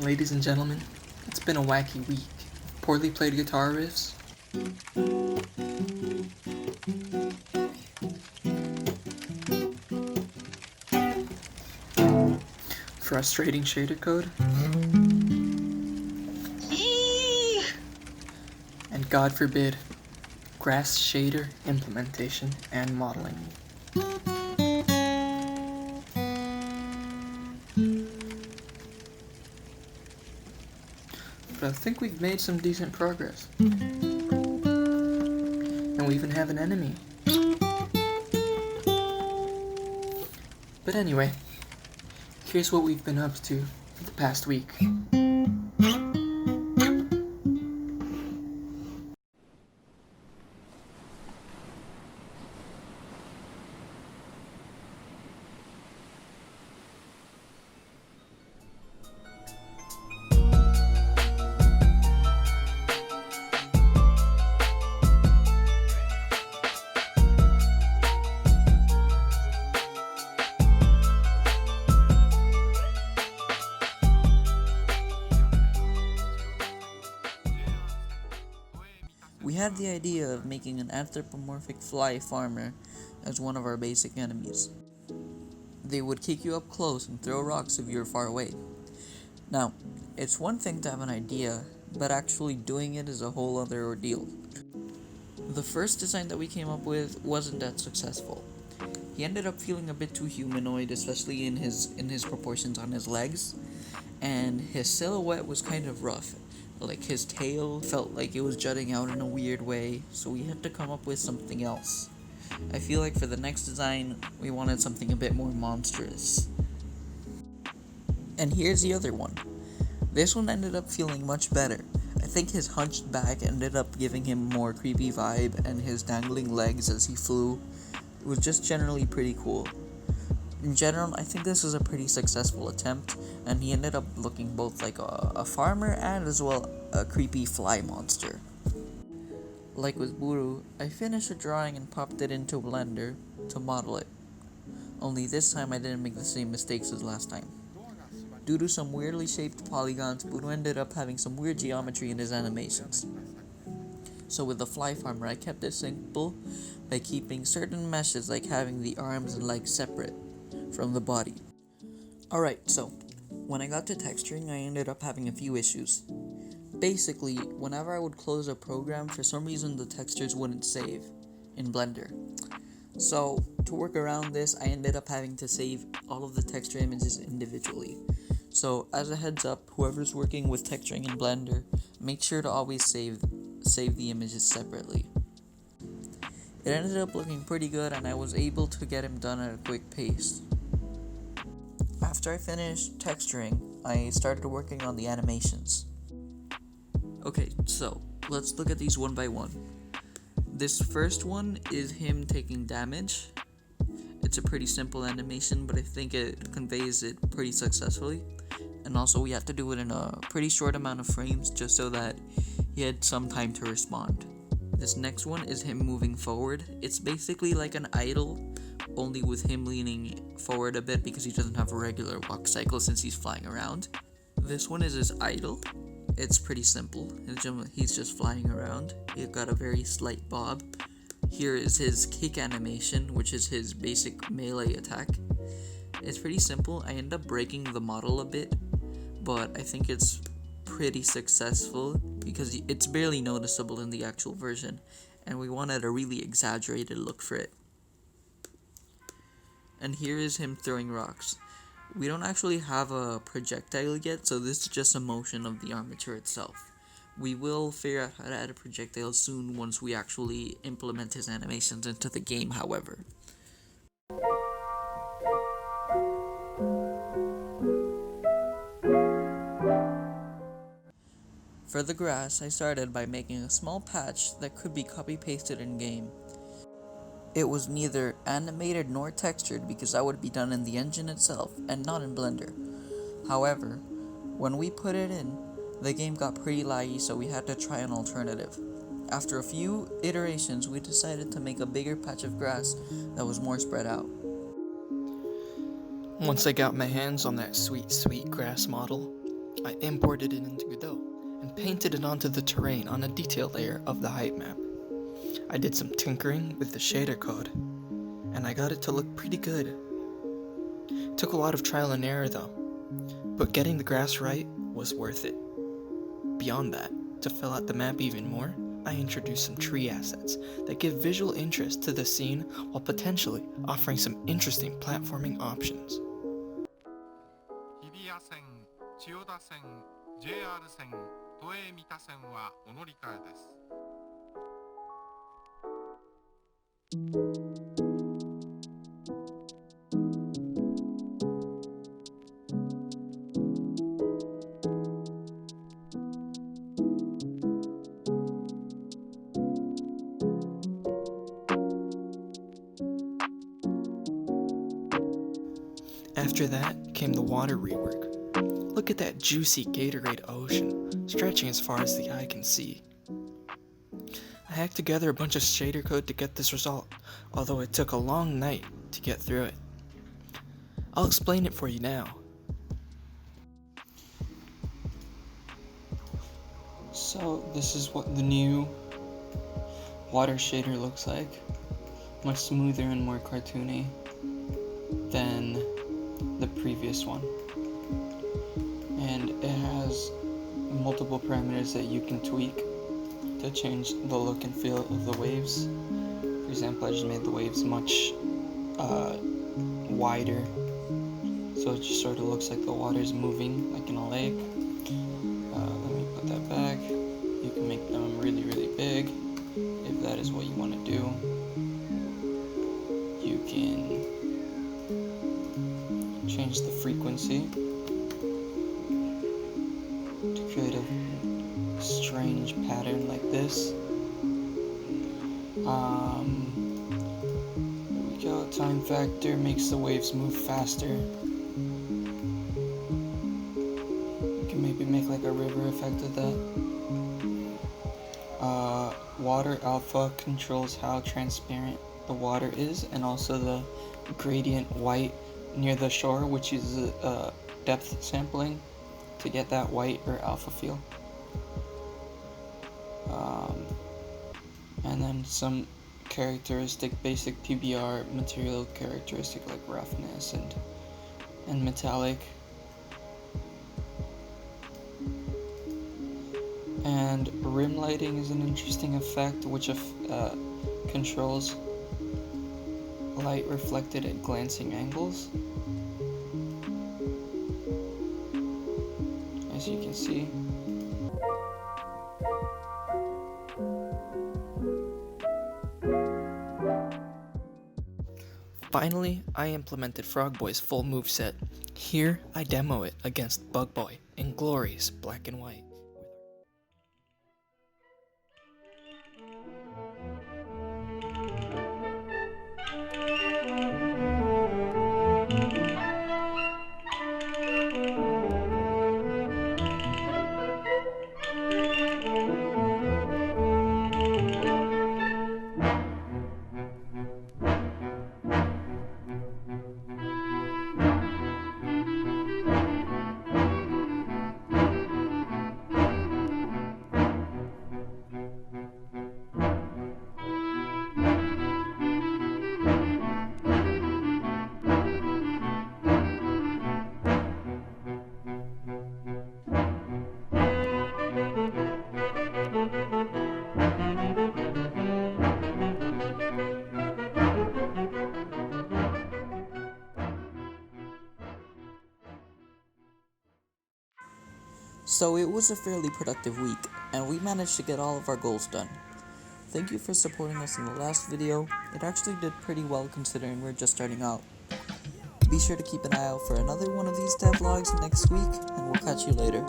Ladies and gentlemen, it's been a wacky week. Poorly played guitar riffs, frustrating shader code, and God forbid, grass shader implementation and modeling. But I think we've made some decent progress. And we even have an enemy. But anyway, here's what we've been up to for the past week. We had the idea of making an anthropomorphic fly farmer as one of our basic enemies. They would kick you up close and throw rocks if you were far away. Now, it's one thing to have an idea, but actually doing it is a whole other ordeal. The first design that we came up with wasn't that successful. He ended up feeling a bit too humanoid, especially in his proportions on his legs, and his silhouette was kind of rough. Like, his tail felt like it was jutting out in a weird way, so we had to come up with something else. I feel like for the next design, we wanted something a bit more monstrous. And here's the other one. This one ended up feeling much better. I think his hunched back ended up giving him a more creepy vibe, and his dangling legs as he flew, it was just generally pretty cool. In general, I think this was a pretty successful attempt, and he ended up looking both like a farmer and as well a creepy fly monster. Like with BURU, I finished the drawing and popped it into Blender to model it. Only this time I didn't make the same mistakes as last time. Due to some weirdly shaped polygons, BURU ended up having some weird geometry in his animations. So with the fly farmer, I kept it simple by keeping certain meshes, like having the arms and legs separate from the body. Alright, so when I got to texturing, I ended up having a few issues. Basically, whenever I would close a program, for some reason the textures wouldn't save in Blender. So to work around this, I ended up having to save all of the texture images individually. So as a heads up, whoever's working with texturing in Blender, make sure to always save the images separately. It ended up looking pretty good, and I was able to get him done at a quick pace. After I finished texturing, I started working on the animations. Okay, so let's look at these one by one. This first one is him taking damage. It's a pretty simple animation, but I think it conveys it pretty successfully. And also we had to do it in a pretty short amount of frames just so that he had some time to respond. This next one is him moving forward. It's basically like an idle, only with him leaning forward a bit because he doesn't have a regular walk cycle since he's flying around. This one is his idle. It's pretty simple. He's just flying around. He's got a very slight bob. Here is his kick animation, which is his basic melee attack. It's pretty simple. I end up breaking the model a bit, but I think it's pretty successful because it's barely noticeable in the actual version, and we wanted a really exaggerated look for it. And here is him throwing rocks. We don't actually have a projectile yet, so this is just a motion of the armature itself. We will figure out how to add a projectile soon once we actually implement his animations into the game, however. For the grass, I started by making a small patch that could be copy-pasted in-game. It was neither animated nor textured because that would be done in the engine itself and not in Blender. However, when we put it in, the game got pretty laggy, so we had to try an alternative. After a few iterations, we decided to make a bigger patch of grass that was more spread out. Once I got my hands on that sweet grass model, I imported it into Godot and painted it onto the terrain on a detail layer of the height map. I did some tinkering with the shader code, and I got it to look pretty good. Took a lot of trial and error though, but getting the grass right was worth it. Beyond that, to fill out the map even more, I introduced some tree assets that give visual interest to the scene while potentially offering some interesting platforming options. 日比谷線、千代田線、JR 線、都営三田線はお乗り換えです。After that came the water rework. Look at that juicy Gatorade ocean, stretching as far as the eye can see. I hacked together a bunch of shader code to get this result, although it took a long night to get through it. I'll explain it for you now. So this is what the new water shader looks like. Much smoother and more cartoony than the previous one. And it has multiple parameters that you can tweak to change the look and feel of the waves. For example, I just made the waves much wider, so it just sort of looks like the water's moving like in a lake. Let me put that back. You can make them really big if that is what you want to do. You can change the frequency to create a strange pattern like this. There we go. Time factor makes the waves move faster. You can maybe make like a river effect of that. Water alpha controls how transparent the water is, and also the gradient white near the shore, which is depth sampling to get that white or alpha feel. And then some characteristic basic PBR material characteristic like roughness and metallic. And rim lighting is an interesting effect which controls light reflected at glancing angles. As you can see. Finally, I implemented Frog Boy's full moveset. Here, I demo it against Bug Boy in glorious black and white. So it was a fairly productive week, and we managed to get all of our goals done. Thank you for supporting us in the last video. It actually did pretty well considering we're just starting out. Be sure to keep an eye out for another one of these devlogs next week, and we'll catch you later.